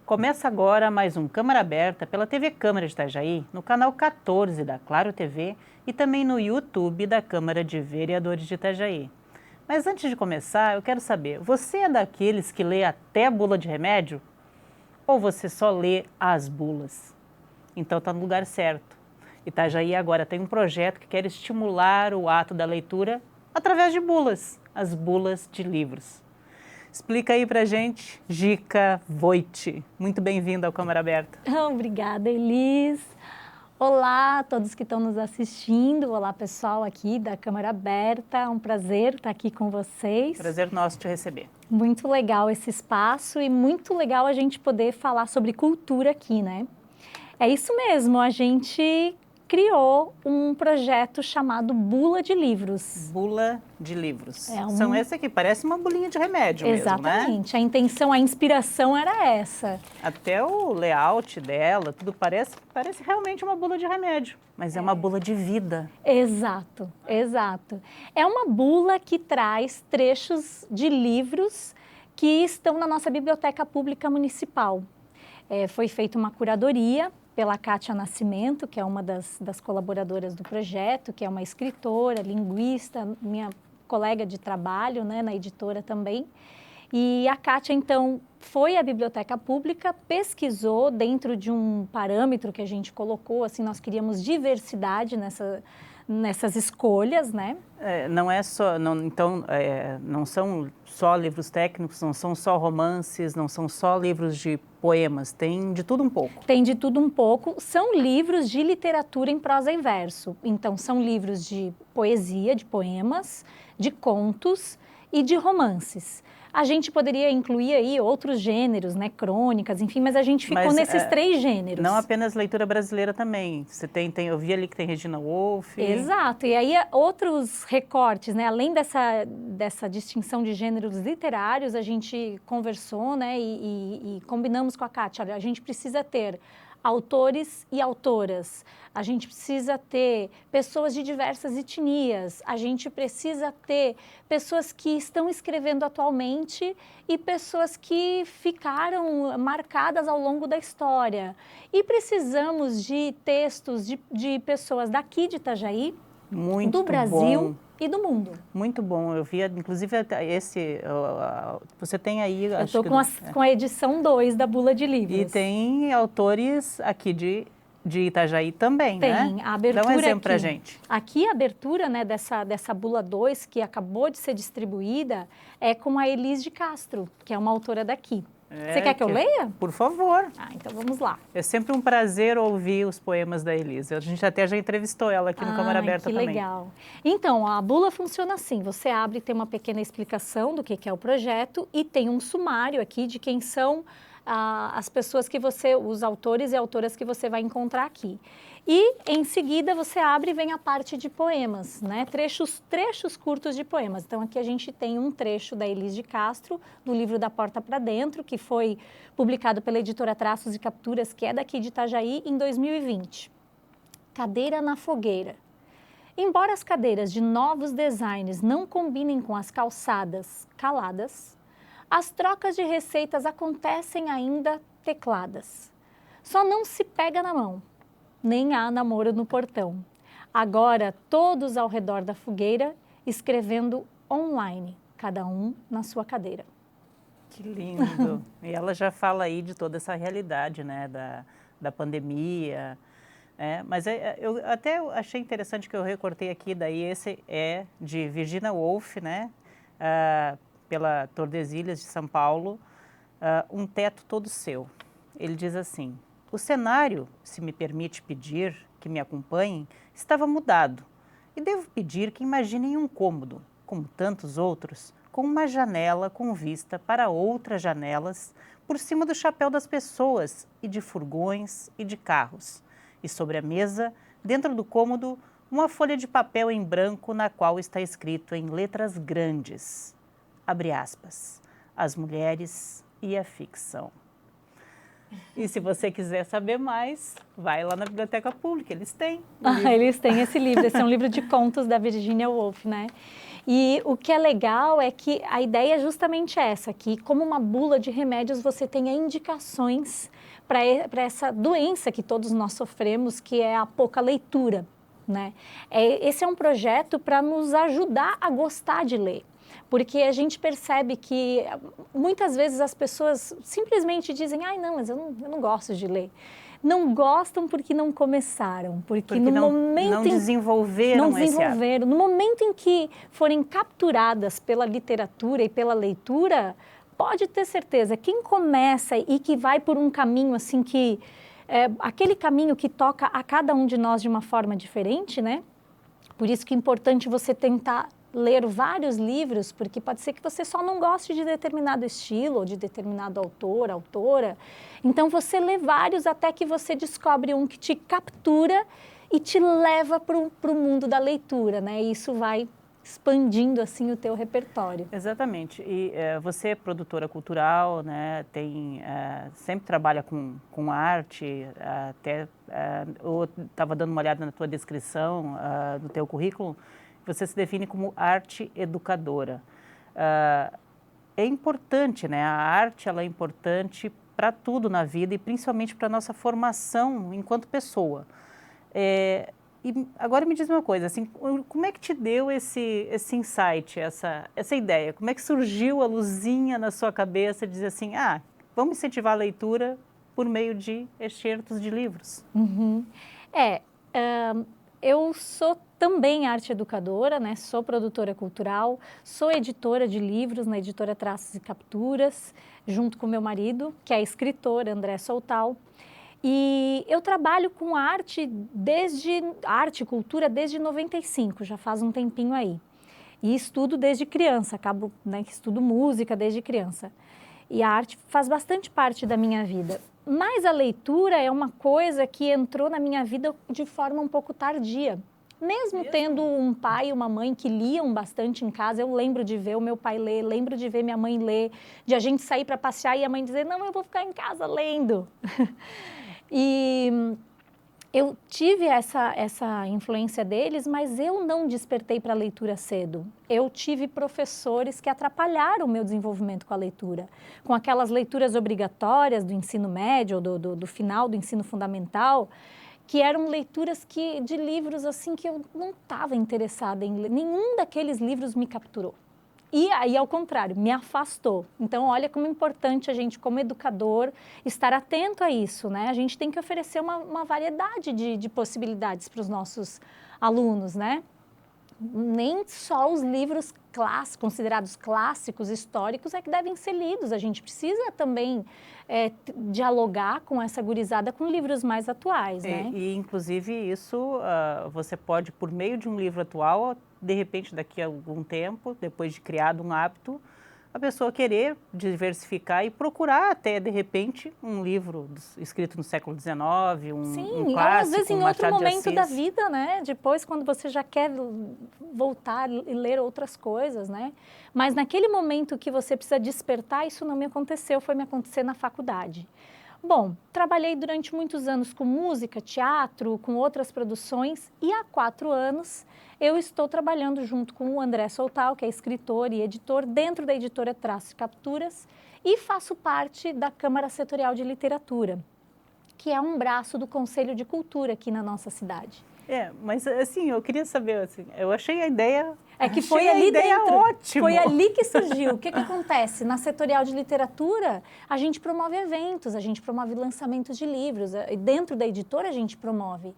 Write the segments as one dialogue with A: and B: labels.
A: Começa agora mais um Câmara Aberta pela TV Câmara de Itajaí, no canal 14 da Claro TV e também no YouTube da Câmara de Vereadores de Itajaí. Mas antes de começar, eu quero saber, você é daqueles que lê até bula de remédio? Ou você só lê as bulas? Então está no lugar certo. Itajaí agora tem um projeto que quer estimular o ato da leitura através de bulas, as bulas de livros. Explica aí pra gente, Gica Voit. Muito bem-vinda ao Câmara Aberta.
B: Obrigada, Elis. Olá a todos que estão nos assistindo. Olá, pessoal aqui da Câmara Aberta. É um prazer estar aqui com vocês.
A: Prazer nosso te receber.
B: Muito legal esse espaço e muito legal a gente poder falar sobre cultura aqui, né? É isso mesmo, a gente criou um projeto chamado Bula de Livros.
A: Bula de livros. São esse aqui, parece uma bulinha de remédio mesmo, né?
B: Exatamente, a intenção, a inspiração era essa.
A: Até o layout dela, tudo parece realmente uma bula de remédio, mas é uma bula de vida.
B: Exato, exato. É uma bula que traz trechos de livros que estão na nossa Biblioteca Pública Municipal. Foi feita uma curadoria pela Kátia Nascimento, que é uma das colaboradoras do projeto, que é uma escritora, linguista, minha colega de trabalho, né, na editora também. E a Kátia, então, foi à biblioteca pública, pesquisou dentro de um parâmetro que a gente colocou, assim, nós queríamos diversidade nessas escolhas, né?
A: Não é só, não são só livros técnicos, não são só romances, não são só livros de poemas, tem de tudo um pouco.
B: Tem de tudo um pouco, são livros de literatura em prosa e verso, então são livros de poesia, de poemas, de contos e de romances. A gente poderia incluir aí outros gêneros, né, crônicas, enfim, mas a gente ficou nesses três gêneros.
A: Não apenas leitura brasileira também, você eu vi ali que tem Regina Wolf.
B: Exato, e aí outros recortes, né, além dessa distinção de gêneros literários, a gente conversou, né, e combinamos com a Kátia, olha, a gente precisa ter autores e autoras, a gente precisa ter pessoas de diversas etnias, a gente precisa ter pessoas que estão escrevendo atualmente e pessoas que ficaram marcadas ao longo da história. E precisamos de textos de pessoas daqui de Itajaí, do Brasil e do mundo.
A: Muito bom, eu vi, inclusive, você tem aí...
B: Eu estou com a edição 2 da Bula de Livros.
A: E tem autores aqui de Itajaí também, né?
B: Tem, a abertura.
A: Dá um exemplo pra
B: aqui.
A: gente.
B: Aqui a abertura, né, dessa Bula 2, que acabou de ser distribuída, é com a Elis de Castro, que é uma autora daqui. Você quer que eu leia?
A: Por favor.
B: Então vamos lá.
A: É sempre um prazer ouvir os poemas da Elis. A gente até já entrevistou ela aqui no Câmara Aberta também.
B: Que legal. Então, a bula funciona assim, você abre, tem uma pequena explicação do que é o projeto e tem um sumário aqui de quem são as pessoas que os autores e autoras que você vai encontrar aqui. E, em seguida, você abre e vem a parte de poemas, né? Trechos curtos de poemas. Então, aqui a gente tem um trecho da Elis de Castro, do livro Da Porta para Dentro, que foi publicado pela editora Traços e Capturas, que é daqui de Itajaí, em 2020. Cadeira na fogueira. Embora as cadeiras de novos designs não combinem com as calçadas caladas, as trocas de receitas acontecem ainda tecladas. Só não se pega na mão, nem há namoro no portão. Agora, todos ao redor da fogueira, escrevendo online, cada um na sua cadeira.
A: Que lindo! E ela já fala aí de toda essa realidade, né, da pandemia. Mas eu até achei interessante que eu recortei aqui, daí esse é de Virginia Woolf, né, pela Tordesilhas de São Paulo, Um Teto Todo Seu. Ele diz assim: o cenário, se me permite pedir que me acompanhem, estava mudado e devo pedir que imaginem um cômodo, como tantos outros, com uma janela com vista para outras janelas por cima do chapéu das pessoas e de furgões e de carros. E sobre a mesa, dentro do cômodo, uma folha de papel em branco na qual está escrito em letras grandes, abre aspas, as mulheres e a ficção. E se você quiser saber mais, vai lá na Biblioteca Pública, eles têm.
B: Eles têm esse livro é um livro de contos da Virginia Woolf, né? E o que é legal é que a ideia é justamente essa, que como uma bula de remédios você tenha indicações para essa doença que todos nós sofremos, que é a pouca leitura, né? Esse é um projeto para nos ajudar a gostar de ler, porque a gente percebe que muitas vezes as pessoas simplesmente dizem, ai não, mas eu não gosto de ler. Não gostam porque não começaram, porque no momento
A: não desenvolveram esse hábito.
B: No momento em que forem capturadas pela literatura e pela leitura, pode ter certeza, quem começa e que vai por um caminho assim que aquele caminho que toca a cada um de nós de uma forma diferente, né? Por isso que é importante você tentar ler vários livros, porque pode ser que você só não goste de determinado estilo ou de determinado autor, autora. Então você lê vários até que você descobre um que te captura e te leva para o mundo da leitura, né? E isso vai expandindo assim o teu repertório.
A: Exatamente. E você é produtora cultural, né? Sempre trabalha com arte, até eu estava dando uma olhada na tua descrição, no teu currículo. Você se define como arte educadora. É importante, né? A arte ela é importante para tudo na vida e principalmente para a nossa formação enquanto pessoa. E agora me diz uma coisa, assim, como é que te deu esse insight, essa ideia? Como é que surgiu a luzinha na sua cabeça de dizer assim, vamos incentivar a leitura por meio de excertos de livros?
B: Uhum. Eu sou também arte educadora, né? Sou produtora cultural, sou editora de livros na editora Traços e Capturas, junto com meu marido, que é escritor, André Soltal. E eu trabalho com arte e cultura desde 95, já faz um tempinho aí. E estudo desde criança, estudo música desde criança. E a arte faz bastante parte da minha vida. Mas a leitura é uma coisa que entrou na minha vida de forma um pouco tardia. Mesmo tendo um pai e uma mãe que liam bastante em casa, eu lembro de ver o meu pai ler, lembro de ver minha mãe ler, de a gente sair para passear e a mãe dizer, não, eu vou ficar em casa lendo. E eu tive essa influência deles, mas eu não despertei para a leitura cedo. Eu tive professores que atrapalharam o meu desenvolvimento com a leitura. Com aquelas leituras obrigatórias do ensino médio, do final do ensino fundamental, que eram leituras de livros assim que eu não estava interessada em ler. Nenhum daqueles livros me capturou. E aí, ao contrário, me afastou. Então, olha como é importante a gente, como educador, estar atento a isso, né? A gente tem que oferecer uma variedade de possibilidades para os nossos alunos, né? Nem só os livros considerados clássicos, históricos, é que devem ser lidos. A gente precisa também dialogar com essa gurizada com livros mais atuais, né?
A: E inclusive, isso você pode, por meio de um livro atual, de repente, daqui a algum tempo, depois de criado um hábito, a pessoa querer diversificar e procurar até, de repente, um livro escrito no século XIX, um clássico,
B: às vezes em outro
A: Machado de
B: momento da
A: Assis.
B: vida, né? Depois, quando você já quer voltar e ler outras coisas, né? Mas naquele momento que você precisa despertar, isso não me aconteceu, foi me acontecer na faculdade. Bom, trabalhei durante muitos anos com música, teatro, com outras produções e há 4 anos eu estou trabalhando junto com o André Soltal, que é escritor e editor, dentro da editora Traços e Capturas e faço parte da Câmara Setorial de Literatura, que é um braço do Conselho de Cultura aqui na nossa cidade.
A: Mas assim, eu queria saber, assim, eu achei a ideia...
B: que foi ali dentro,
A: ótima.
B: Foi ali que surgiu. O que acontece? Na Setorial de Literatura, a gente promove eventos, a gente promove lançamentos de livros, e dentro da editora a gente promove.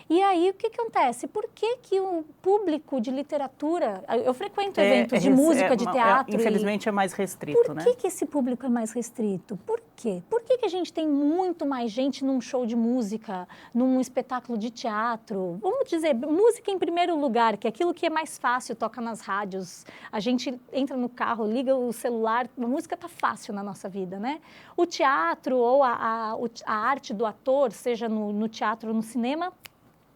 B: E aí, o que acontece? Por que o público de literatura... Eu frequento eventos de música, de teatro...
A: Infelizmente é mais restrito, né?
B: Por que esse público é mais restrito? Por quê? Por que a gente tem muito mais gente num show de música, num espetáculo de teatro? Vamos dizer, música em primeiro lugar, que é aquilo que é mais fácil, toca nas rádios. A gente entra no carro, liga o celular, a música está fácil na nossa vida, né? O teatro ou a arte do ator, seja no teatro ou no cinema...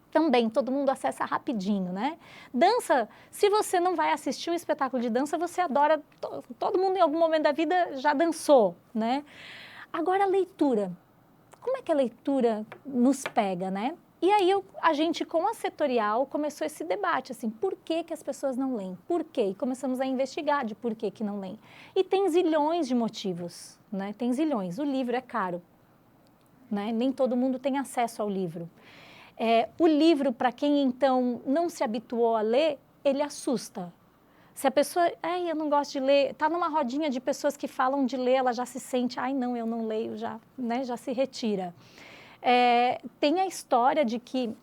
B: Também, todo mundo acessa rapidinho, né? Dança, se você não vai assistir um espetáculo de dança, você adora, todo mundo em algum momento da vida já dançou, né? Agora, a leitura. Como é que a leitura nos pega, né? E aí a gente, com a setorial, começou esse debate, assim, por que que as pessoas não leem? Por quê? E começamos a investigar de por que que não leem. E tem zilhões de motivos, né? Tem zilhões. O livro é caro, né? Nem todo mundo tem acesso ao livro. O livro, para quem, então, não se habituou a ler, ele assusta. Se a pessoa, eu não gosto de ler, está numa rodinha de pessoas que falam de ler, ela já se sente, não, eu não leio, já, né? Já se retira. Tem a história de que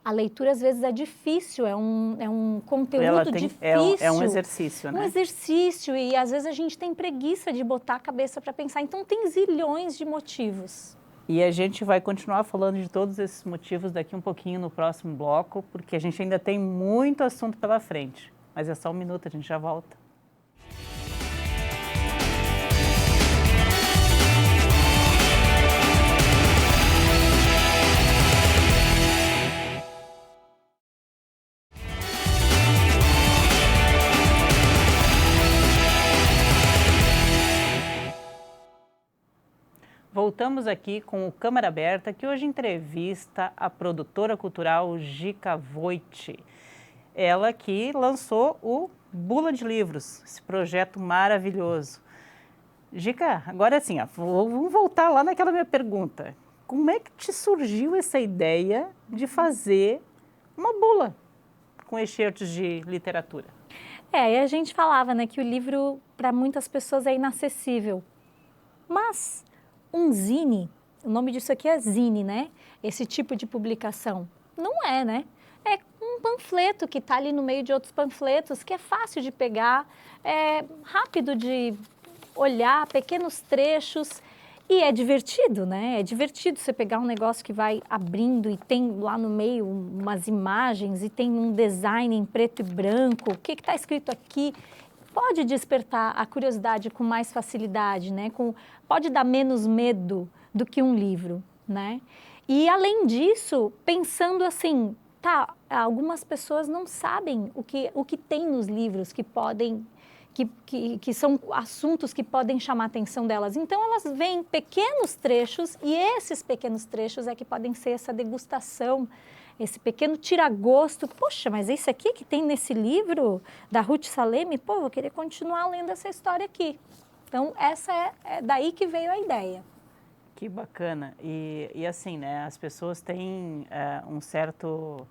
B: a leitura às vezes é difícil, é um conteúdo difícil.
A: É um exercício, né?
B: Um exercício, e às vezes a gente tem preguiça de botar a cabeça para pensar. Então tem zilhões de motivos.
A: E a gente vai continuar falando de todos esses motivos daqui um pouquinho no próximo bloco, porque a gente ainda tem muito assunto pela frente. Mas é só um minuto, a gente já volta. Voltamos aqui com o Câmara Aberta, que hoje entrevista a produtora cultural Gica Voit. Ela que lançou o Bula de Livros, esse projeto maravilhoso. Gica, agora assim, vamos voltar lá naquela minha pergunta. Como é que te surgiu essa ideia de fazer uma bula com excertos de literatura?
B: E a gente falava, né, que o livro para muitas pessoas é inacessível, mas um zine, o nome disso aqui é zine, né? Esse tipo de publicação. Não é, né? É um panfleto que está ali no meio de outros panfletos, que é fácil de pegar, é rápido de olhar, pequenos trechos, e é divertido, né? É divertido você pegar um negócio que vai abrindo e tem lá no meio umas imagens e tem um design em preto e branco, o que está escrito aqui? Pode despertar a curiosidade com mais facilidade, né? Pode dar menos medo do que um livro, né? E além disso, pensando assim, algumas pessoas não sabem o que tem nos livros que são assuntos que podem chamar a atenção delas. Então, elas veem pequenos trechos e esses pequenos trechos é que podem ser essa degustação, esse pequeno tira-gosto. Poxa, mas esse aqui que tem nesse livro da Ruth Salem, vou querer continuar lendo essa história aqui. Então, essa é daí que veio a ideia.
A: Que bacana. E assim, né, as pessoas têm um certo,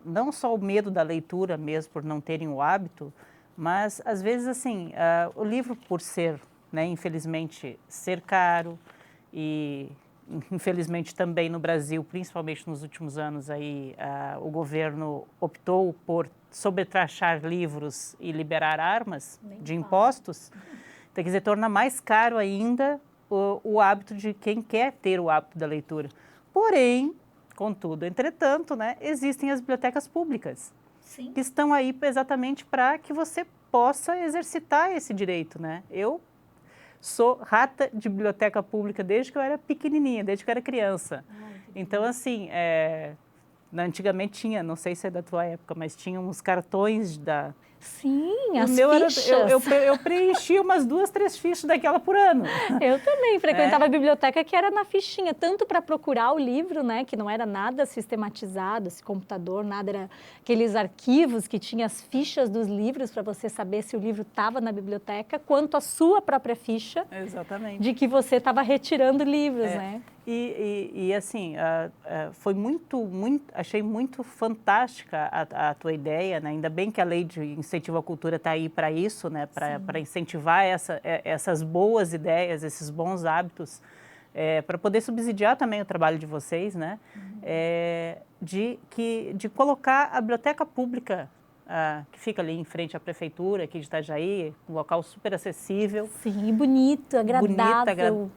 A: não só o medo da leitura mesmo, por não terem o hábito, mas às vezes assim, o livro por ser, né, infelizmente, ser caro e infelizmente também no Brasil, principalmente nos últimos anos, aí, o governo optou por sobretaxar livros e liberar armas de impostos. Então, quer dizer, torna mais caro ainda o hábito de quem quer ter o hábito da leitura. Porém, contudo, entretanto, né, existem as bibliotecas públicas.
B: Sim.
A: Que estão aí exatamente para que você possa exercitar esse direito, né? Eu sou rata de biblioteca pública desde que eu era pequenininha, desde que eu era criança. Então, assim, antigamente tinha, não sei se é da tua época, mas tinha uns cartões da...
B: Sim, as fichas.
A: Eu preenchia umas 2, 3 fichas daquela por ano.
B: Eu também frequentava a biblioteca que era na fichinha, tanto para procurar o livro, né, que não era nada sistematizado, esse computador, nada, era aqueles arquivos que tinha as fichas dos livros para você saber se o livro estava na biblioteca, quanto a sua própria ficha.
A: Exatamente.
B: De que você estava retirando livros, né?
A: E assim, foi achei muito fantástica a tua ideia, né? Ainda bem que a lei de incentivo à cultura está aí para isso, né? Para incentivar essas boas ideias, esses bons hábitos, para poder subsidiar também o trabalho de vocês, né? De colocar a biblioteca pública, que fica ali em frente à prefeitura, aqui de Itajaí, um local super acessível.
B: Sim, bonito, agradável.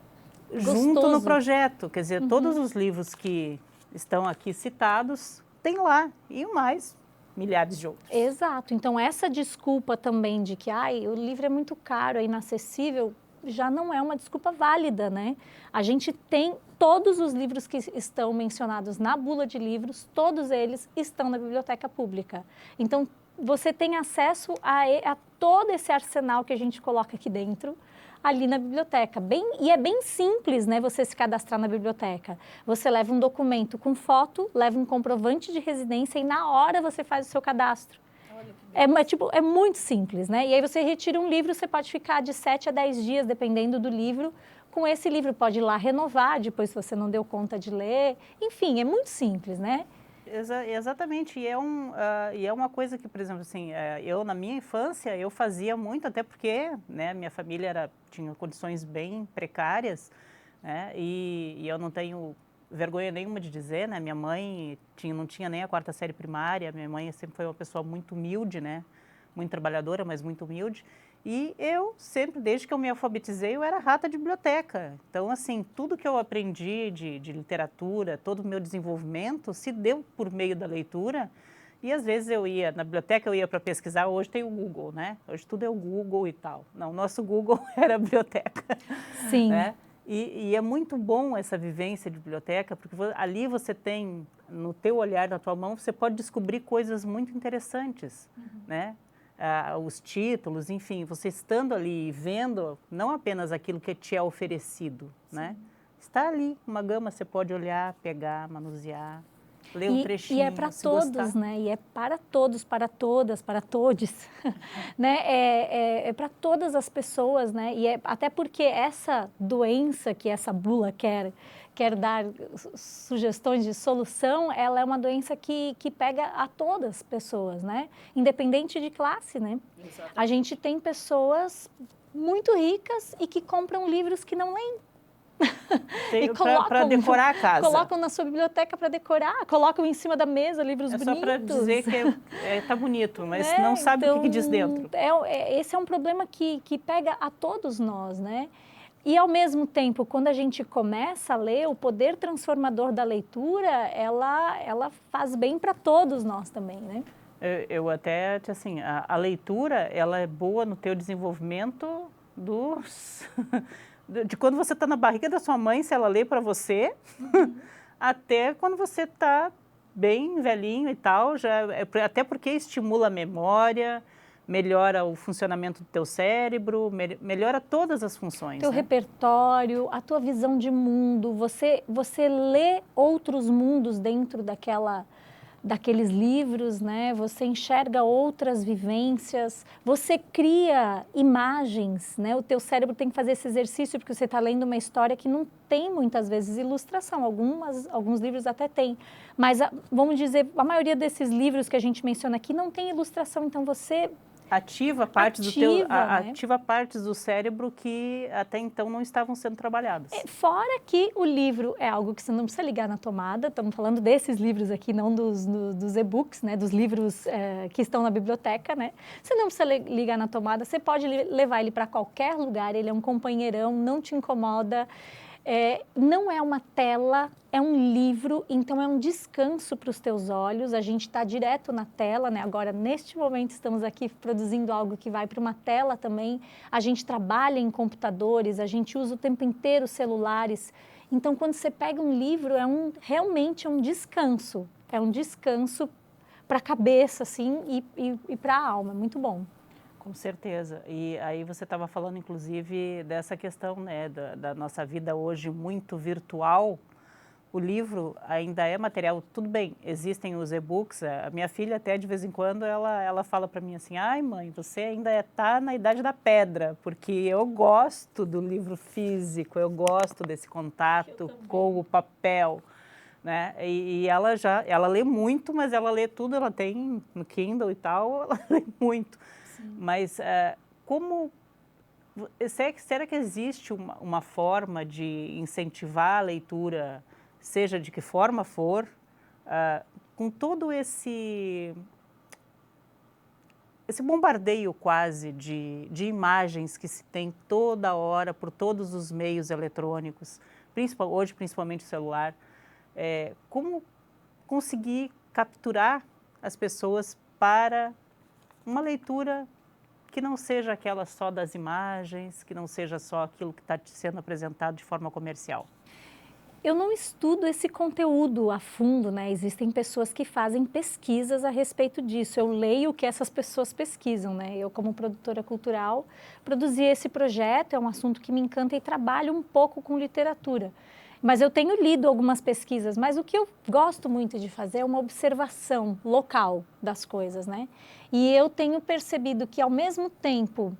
A: Junto no projeto, quer dizer, todos os livros que estão aqui citados tem lá, e mais milhares de outros.
B: Exato, então essa desculpa também de que o livro é muito caro, é inacessível, já não é uma desculpa válida, né? A gente tem todos os livros que estão mencionados na bula de livros, todos eles estão na biblioteca pública. Então, você tem acesso a todo esse arsenal que a gente coloca aqui dentro, ali na biblioteca. E é bem simples, né, você se cadastrar na biblioteca. Você leva um documento com foto, leva um comprovante de residência e na hora você faz o seu cadastro. É muito simples, né? E aí você retira um livro, você pode ficar de 7 a 10 dias, dependendo do livro. Com esse livro pode ir lá renovar, depois se você não deu conta de ler. Enfim, é muito simples, né?
A: Exatamente, e é uma coisa que, por exemplo, assim, eu na minha infância eu fazia muito, até porque, né, minha família tinha condições bem precárias, né, e eu não tenho vergonha nenhuma de dizer, né, minha mãe não tinha nem a 4ª série primária, minha mãe sempre foi uma pessoa muito humilde, né, muito trabalhadora, mas muito humilde. E eu sempre, desde que eu me alfabetizei, eu era rata de biblioteca. Então, assim, tudo que eu aprendi de literatura, todo o meu desenvolvimento se deu por meio da leitura. E às vezes eu ia na biblioteca, eu ia para pesquisar, hoje tem o Google, né? Hoje tudo é o Google e tal. Não, o nosso Google era a biblioteca.
B: Sim.
A: Né? E é muito bom essa vivência de biblioteca, porque ali você tem, no teu olhar, na tua mão, você pode descobrir coisas muito interessantes, né? Os títulos, enfim, você estando ali vendo não apenas aquilo que te é oferecido, né? Está ali, uma gama, você pode olhar, pegar, manusear, ler um trechinho,
B: e é para todos,
A: gostar.
B: né? E é para todos, para todas, para todes, né? É para todas as pessoas, né? E até porque essa doença que essa bula quer dar sugestões de solução, ela é uma doença que pega a todas as pessoas, né? Independente de classe, né?
A: Exatamente.
B: A gente tem pessoas muito ricas e que compram livros que não leem.
A: Para decorar a casa.
B: Colocam na sua biblioteca para decorar, colocam em cima da mesa livros bonitos.
A: É só para dizer que tá bonito, mas não sabe o que diz dentro.
B: Esse é um problema que pega a todos nós, né? E, ao mesmo tempo, quando a gente começa a ler, o poder transformador da leitura, ela faz bem para todos nós também, né?
A: Eu até, assim, a leitura, ela é boa no teu desenvolvimento de quando você está na barriga da sua mãe, se ela lê para você, até quando você está bem velhinho e tal, até porque estimula a memória, melhora o funcionamento do teu cérebro, melhora todas as funções.
B: Teu
A: né?
B: repertório, a tua visão de mundo, você lê outros mundos dentro daqueles livros, né? Você enxerga outras vivências, você cria imagens, né? O teu cérebro tem que fazer esse exercício porque você está lendo uma história que não tem muitas vezes ilustração, alguns livros até tem, mas vamos dizer, a maioria desses livros que a gente menciona aqui não tem ilustração, então você
A: ativa partes do cérebro que até então não estavam sendo trabalhadas.
B: Fora que o livro é algo que você não precisa ligar na tomada, estamos falando desses livros aqui, não dos e-books, né, dos livros que estão na biblioteca, né? Você não precisa ligar na tomada, você pode levar ele para qualquer lugar, ele é um companheirão, não te incomoda. Não é uma tela, é um livro, então é um descanso para os teus olhos, a gente está direto na tela, né? Agora, neste momento, estamos aqui produzindo algo que vai para uma tela também, a gente trabalha em computadores, a gente usa o tempo inteiro celulares, então quando você pega um livro, realmente um descanso, para a cabeça, assim, e para a alma, muito bom.
A: Com certeza. E aí você estava falando, inclusive, dessa questão, né, da nossa vida hoje muito virtual. O livro ainda é material, tudo bem, existem os e-books. A minha filha até, de vez em quando, ela fala para mim assim, ai mãe, você ainda está na idade da pedra, porque eu gosto do livro físico, eu gosto desse contato com o papel. Né? E ela lê muito, mas ela lê tudo, ela tem no Kindle e tal, ela lê muito. Mas será que existe uma forma de incentivar a leitura, seja de que forma for, com todo esse bombardeio quase de imagens que se tem toda hora por todos os meios eletrônicos, hoje principalmente o celular, como conseguir capturar as pessoas para uma leitura que não seja aquela só das imagens, que não seja só aquilo que está sendo apresentado de forma comercial?
B: eu não estudo esse conteúdo a fundo, né? Existem pessoas que fazem pesquisas a respeito disso. Eu leio o que essas pessoas pesquisam, né? Eu, como produtora cultural, produzi esse projeto, é um assunto que me encanta e trabalho um pouco com literatura. Mas eu tenho lido algumas pesquisas, mas o que eu gosto muito de fazer é uma observação local das coisas, né? E eu tenho percebido que, ao mesmo tempo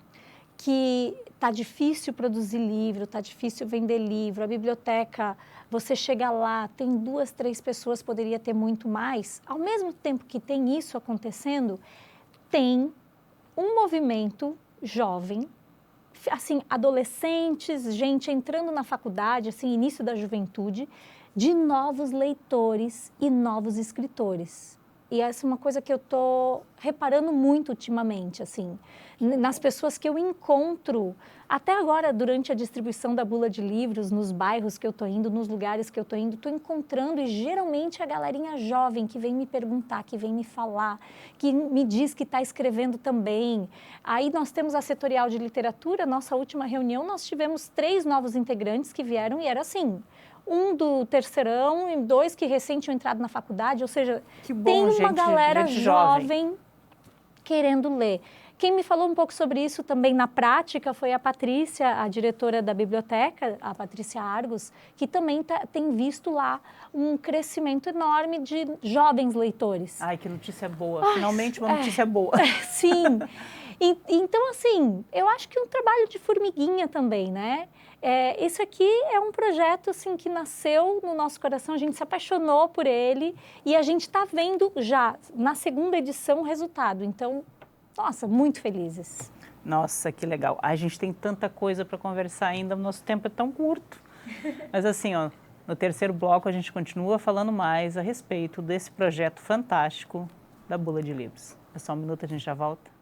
B: que está difícil produzir livro, está difícil vender livro, a biblioteca, você chega lá, tem 2, 3 pessoas, poderia ter muito mais. Ao mesmo tempo que tem isso acontecendo, tem um movimento jovem, assim, adolescentes, gente entrando na faculdade, assim, início da juventude, de novos leitores e novos escritores. E essa é uma coisa que eu estou reparando muito ultimamente, assim, nas pessoas que eu encontro, até agora, durante a distribuição da bula de livros, nos bairros que eu estou indo, nos lugares que eu estou indo, estou encontrando, e geralmente a galerinha jovem que vem me perguntar, que vem me falar, que me diz que está escrevendo também. Aí nós temos a setorial de literatura, nossa última reunião, nós tivemos 3 novos integrantes que vieram e era assim... Um do terceirão e 2 que recém tinham entrado na faculdade, ou seja, tem uma galera jovem querendo ler. Quem me falou um pouco sobre isso também na prática foi a Patrícia, a diretora da biblioteca, a Patrícia Argos, que também tem visto lá um crescimento enorme de jovens leitores.
A: Ai, que notícia boa, finalmente uma notícia boa.
B: Sim, então assim, eu acho que é um trabalho de formiguinha também, né? Esse aqui é um projeto assim, que nasceu no nosso coração, a gente se apaixonou por ele e a gente está vendo já na 2ª edição o resultado. Então, nossa, muito felizes.
A: Nossa, que legal. A gente tem tanta coisa para conversar ainda, o nosso tempo é tão curto. Mas assim, ó, no 3º bloco a gente continua falando mais a respeito desse projeto fantástico da Bula de Livros. É só um minuto, a gente já volta.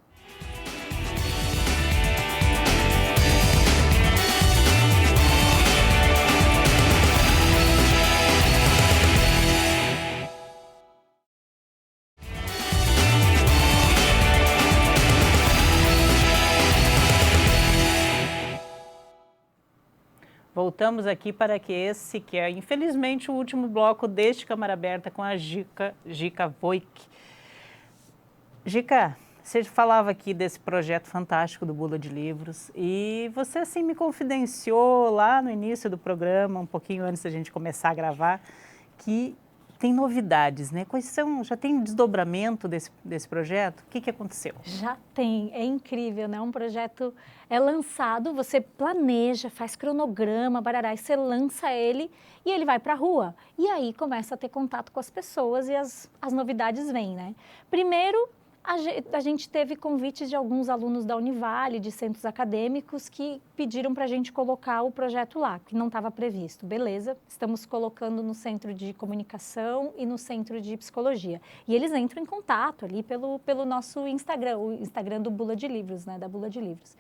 A: Voltamos aqui para esse que é, infelizmente, o último bloco deste Câmara Aberta com a Gica Voigt. Gica, você falava aqui desse projeto fantástico do Bula de Livros e você, assim, me confidenciou lá no início do programa, um pouquinho antes da gente começar a gravar, que tem novidades, né? Quais são? Já tem desdobramento desse projeto? O que aconteceu?
B: Já tem, é incrível, né? Um projeto é lançado, você planeja, faz cronograma, barará, e você lança ele e ele vai para a rua. E aí começa a ter contato com as pessoas e as novidades vêm, né? Primeiro, a gente teve convites de alguns alunos da Univale, de centros acadêmicos, que pediram para a gente colocar o projeto lá, que não estava previsto. Beleza, estamos colocando no Centro de Comunicação e no Centro de Psicologia. E eles entram em contato ali pelo nosso Instagram, o Instagram do Bula de Livros, né, da Bula de Livros.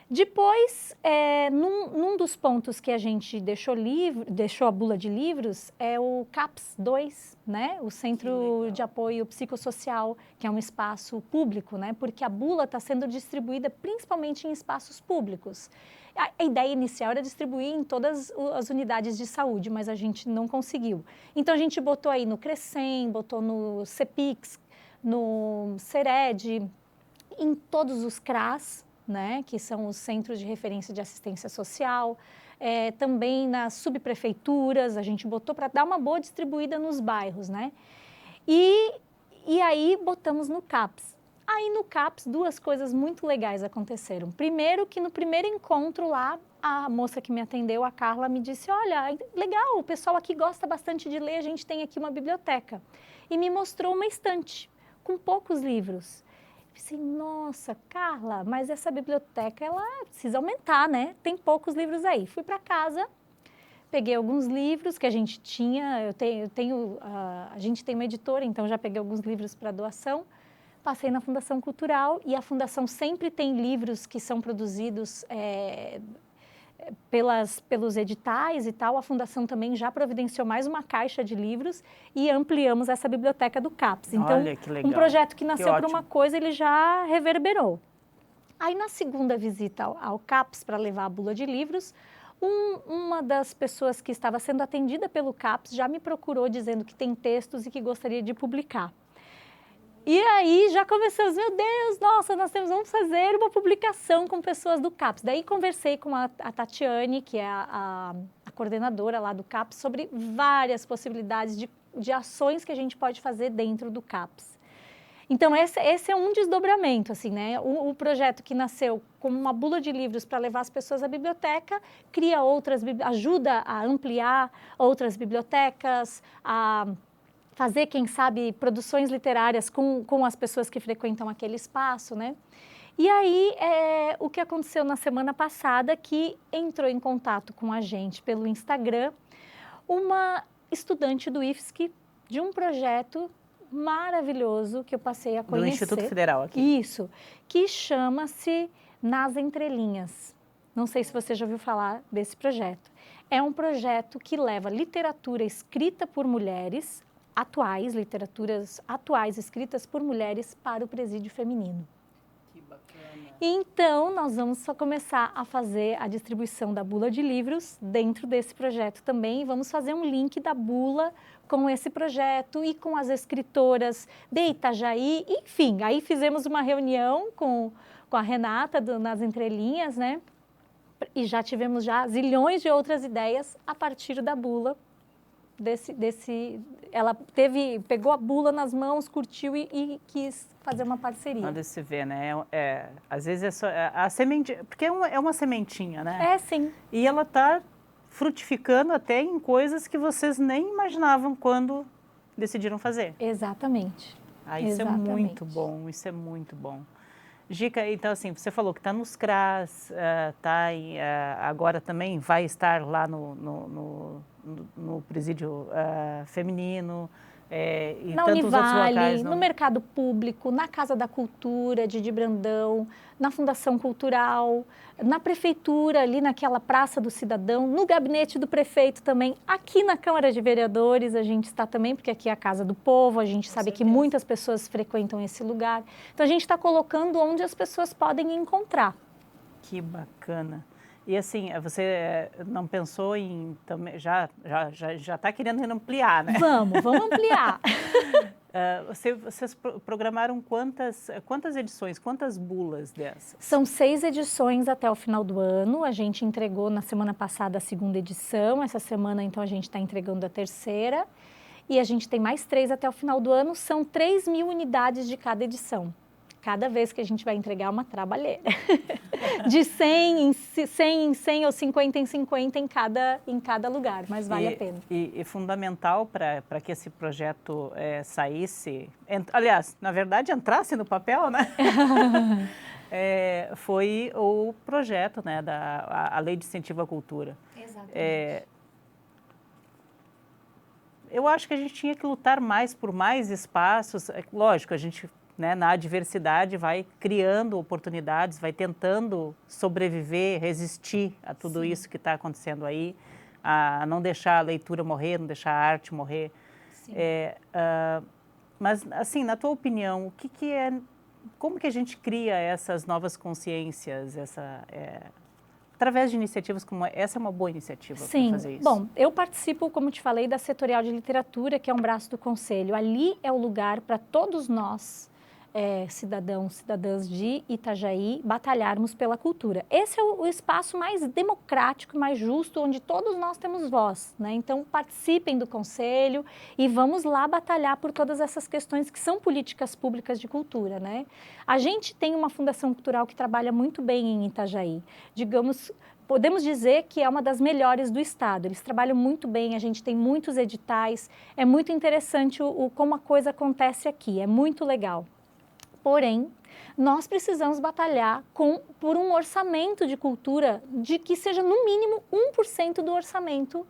B: Depois, num dos pontos que a gente deixou a Bula de Livros, é o CAPS 2, né? O Centro de Apoio Psicossocial, que é um espaço público, né? Porque a bula está sendo distribuída principalmente em espaços públicos. A ideia inicial era distribuir em todas as unidades de saúde, mas a gente não conseguiu. Então, a gente botou aí no Crescem, botou no CEPIX, no CERED, em todos os CRAS, né, que são os Centros de Referência de Assistência Social, também nas subprefeituras, a gente botou para dar uma boa distribuída nos bairros, né? E aí botamos no CAPS. Aí no CAPS 2 coisas muito legais aconteceram. Primeiro que no primeiro encontro lá, a moça que me atendeu, a Carla, me disse, olha, legal, o pessoal aqui gosta bastante de ler, a gente tem aqui uma biblioteca. E me mostrou uma estante com poucos livros. Pensei, nossa, Carla, mas essa biblioteca, ela precisa aumentar, né? Tem poucos livros aí. Fui para casa, peguei alguns livros que a gente tinha, a gente tem uma editora, então já peguei alguns livros para doação, passei na Fundação Cultural e a Fundação sempre tem livros que são produzidos pelos editais e tal. A Fundação também já providenciou mais uma caixa de livros e ampliamos essa biblioteca do CAPS. Então,
A: olha, que legal.
B: Um projeto que nasceu por uma coisa, ele já reverberou. Aí, na segunda visita ao CAPS, para levar a bula de livros, Uma das pessoas que estava sendo atendida pelo CAPS já me procurou dizendo que tem textos e que gostaria de publicar. E aí já começamos, meu Deus, nossa, vamos fazer uma publicação com pessoas do CAPS. Daí conversei com a Tatiane, que é a coordenadora lá do CAPS, sobre várias possibilidades de ações que a gente pode fazer dentro do CAPS. Então, esse é um desdobramento, assim, né? O projeto que nasceu como uma bula de livros para levar as pessoas à biblioteca, cria ajuda a ampliar outras bibliotecas, a fazer, quem sabe, produções literárias com as pessoas que frequentam aquele espaço, né? E aí, o que aconteceu na semana passada, que entrou em contato com a gente pelo Instagram, uma estudante do IFSC, de um projeto maravilhoso que eu passei a conhecer.
A: Do Instituto Federal aqui.
B: Isso, que chama-se Nas Entrelinhas. Não sei se você já ouviu falar desse projeto. É um projeto que leva literatura escrita por mulheres, literaturas atuais escritas por mulheres para o presídio feminino.
A: Que bacana.
B: Então, nós vamos só começar a fazer a distribuição da bula de livros dentro desse projeto também. Vamos fazer um link da bula com esse projeto e com as escritoras de Itajaí. Enfim, aí fizemos uma reunião com a Renata Nas Entrelinhas, né? E já tivemos zilhões de outras ideias a partir da bula. Ela pegou a bula nas mãos, curtiu e quis fazer uma parceria.
A: Onde se vê, né? Às vezes é só a semente, porque é uma sementinha, né?
B: É, sim.
A: E ela está frutificando até em coisas que vocês nem imaginavam quando decidiram fazer.
B: Exatamente.
A: Isso é muito bom, isso é muito bom. Gica, então assim, você falou que está nos CRAS, agora também vai estar lá no presídio feminino, e
B: na
A: tantos outros
B: Univale,
A: locais.
B: No Mercado Público, na Casa da Cultura de Brandão, na Fundação Cultural, na Prefeitura, ali naquela Praça do Cidadão, no Gabinete do Prefeito também, aqui na Câmara de Vereadores a gente está também, porque aqui é a Casa do Povo, a gente sabe que muitas pessoas frequentam esse lugar. Então a gente está colocando onde as pessoas podem encontrar.
A: Que bacana. E assim, você não pensou em também já está querendo ampliar, né?
B: Vamos ampliar.
A: Vocês programaram quantas edições, quantas bulas dessas?
B: São 6 edições até o final do ano. A gente entregou na semana passada a 2ª edição. Essa semana, então, a gente está entregando a 3ª. E a gente tem mais 3 até o final do ano. São 3.000 unidades de cada edição. Cada vez que a gente vai entregar uma trabalheira. De 100 em 100 ou 50 em 50 em cada lugar, mas vale a pena.
A: E fundamental para que esse projeto saísse, aliás, na verdade, entrasse no papel, né? Foi o projeto, né, a Lei de Incentivo à Cultura.
B: Exatamente.
A: Eu acho que a gente tinha que lutar mais por mais espaços. Lógico, a gente... né, na adversidade, vai criando oportunidades, vai tentando sobreviver, resistir a tudo isso que está acontecendo aí, a não deixar a leitura morrer, não deixar a arte morrer. Mas, assim, na tua opinião, como que a gente cria essas novas consciências, através de iniciativas como essa? É uma boa iniciativa para fazer isso?
B: Bom, eu participo, como te falei, da Setorial de Literatura, que é um braço do Conselho. Ali é o lugar para todos nós, cidadãs de Itajaí, batalharmos pela cultura. Esse é o espaço mais democrático, mais justo, onde todos nós temos voz, né? Então, participem do Conselho e vamos lá batalhar por todas essas questões que são políticas públicas de cultura, né? A gente tem uma fundação cultural que trabalha muito bem em Itajaí. Digamos, podemos dizer que é uma das melhores do estado. Eles trabalham muito bem, a gente tem muitos editais. É muito interessante como a coisa acontece aqui, é muito legal. Porém, nós precisamos batalhar por um orçamento de cultura de que seja no mínimo 1% do orçamento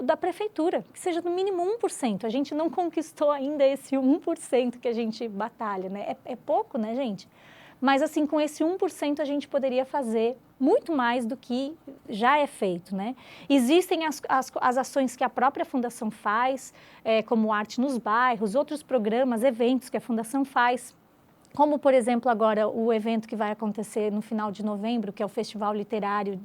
B: da prefeitura, que seja no mínimo 1%. A gente não conquistou ainda esse 1% que a gente batalha, né? É pouco, né, gente? Mas, assim, com esse 1% a gente poderia fazer muito mais do que já é feito, né? Existem as ações que a própria Fundação faz, como Arte nos Bairros, outros programas, eventos que a Fundação faz, como, por exemplo, agora o evento que vai acontecer no final de novembro, que é o Festival Literário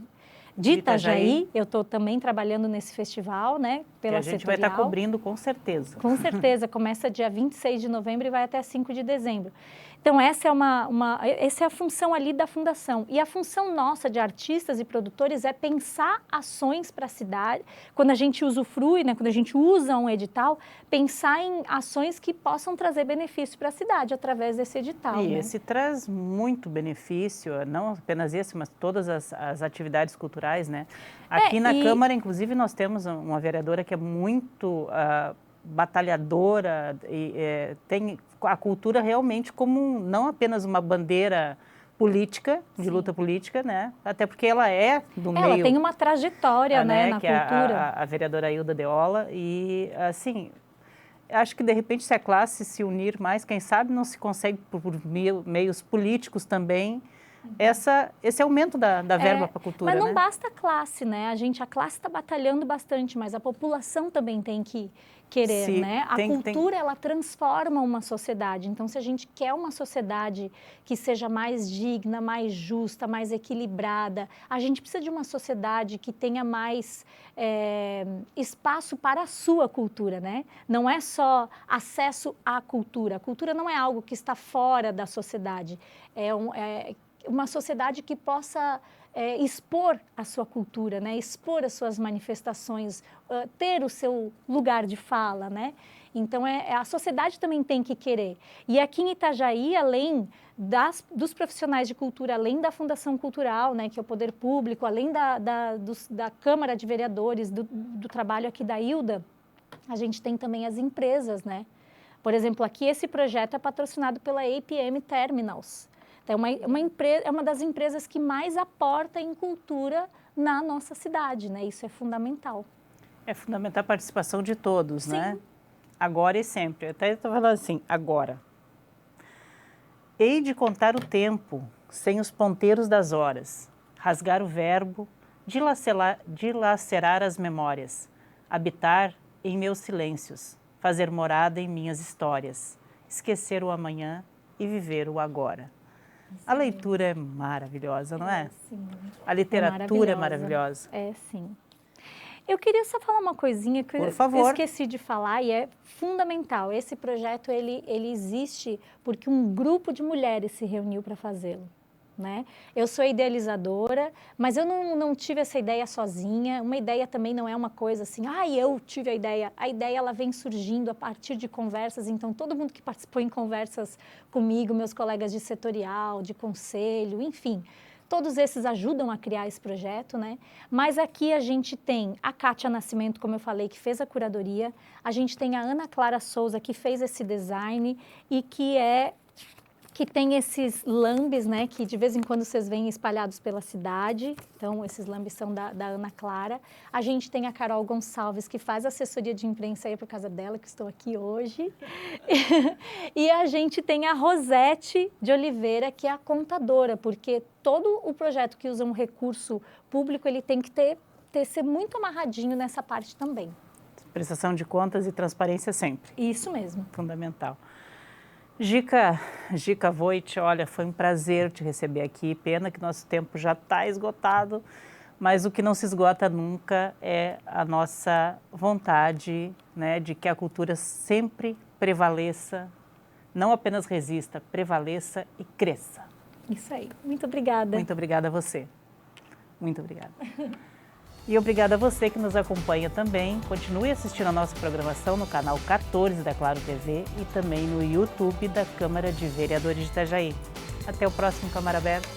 B: de Itajaí. Eu estou também trabalhando nesse festival, né? Pela
A: a gente
B: setorial.
A: vai estar cobrindo com certeza.
B: Com certeza, começa dia 26 de novembro e vai até 5 de dezembro. Então, essa é a função ali da fundação. E a função nossa de artistas e produtores é pensar ações para a cidade. Quando a gente usufrui, né, quando a gente usa um edital, pensar em ações que possam trazer benefício para a cidade através desse edital.
A: E
B: né?
A: esse traz muito benefício, não apenas esse, mas todas as atividades culturais, né? Aqui na Câmara, inclusive, nós temos uma vereadora que é muito batalhadora e tem a cultura realmente como não apenas uma bandeira política, de luta política, né? Até porque ela é do meio...
B: Ela tem uma trajetória, né, na
A: que
B: cultura.
A: A vereadora Hilda Deola e, assim, acho que de repente se a classe se unir mais, quem sabe não se consegue por meios políticos também, esse aumento da verba para a cultura.
B: Mas não
A: né?
B: basta a classe, né? A classe está batalhando bastante, mas a população também tem que querer, né? A cultura, ela transforma uma sociedade. Então, se a gente quer uma sociedade que seja mais digna, mais justa, mais equilibrada, a gente precisa de uma sociedade que tenha mais espaço para a sua cultura, né? Não é só acesso à cultura. A cultura não é algo que está fora da sociedade. Uma sociedade que possa expor a sua cultura, né? Expor as suas manifestações, ter o seu lugar de fala, né? Então, a sociedade também tem que querer. E aqui em Itajaí, além dos profissionais de cultura, além da Fundação Cultural, né, que é o poder público, além da Câmara de Vereadores, do trabalho aqui da Hilda, a gente tem também as empresas, né? Por exemplo, aqui esse projeto é patrocinado pela APM Terminals. Então, é uma das empresas que mais aporta em cultura na nossa cidade, né? Isso é fundamental.
A: É fundamental a participação de todos,
B: Sim.
A: né? Agora e sempre. Até estou falando assim, agora. Hei de contar o tempo, sem os ponteiros das horas, rasgar o verbo, dilacerar as memórias, habitar em meus silêncios, fazer morada em minhas histórias, esquecer o amanhã e viver o agora. A leitura é maravilhosa, não é?
B: Sim.
A: A literatura é maravilhosa.
B: É, sim. Eu queria só falar uma coisinha que eu esqueci de falar e é fundamental. Esse projeto, ele existe porque um grupo de mulheres se reuniu para fazê-lo. Né? Eu sou idealizadora, mas eu não tive essa ideia sozinha. Uma ideia também não é uma coisa assim, eu tive a ideia. A ideia, ela vem surgindo a partir de conversas. Então, todo mundo que participou em conversas comigo, meus colegas de setorial, de conselho, enfim, todos esses ajudam a criar esse projeto, né? Mas aqui a gente tem a Kátia Nascimento, como eu falei, que fez a curadoria. A gente tem a Ana Clara Souza, que fez esse design e que tem esses lambes, né, que de vez em quando vocês veem espalhados pela cidade. Então, esses lambes são da Ana Clara. A gente tem a Carol Gonçalves, que faz assessoria de imprensa, aí por causa dela que estou aqui hoje. E a gente tem a Rosete de Oliveira, que é a contadora, porque todo o projeto que usa um recurso público, ele tem que ser muito amarradinho nessa parte também.
A: Prestação de contas e transparência sempre.
B: Isso mesmo.
A: Fundamental. Gica Voit, olha, foi um prazer te receber aqui. Pena que nosso tempo já está esgotado, mas o que não se esgota nunca é a nossa vontade, né, de que a cultura sempre prevaleça, não apenas resista, prevaleça e cresça.
B: Isso aí. Muito obrigada.
A: Muito obrigada a você. Muito obrigada. E obrigada a você que nos acompanha também. Continue assistindo a nossa programação no canal 14 da Claro TV e também no YouTube da Câmara de Vereadores de Itajaí. Até o próximo Câmara Aberta.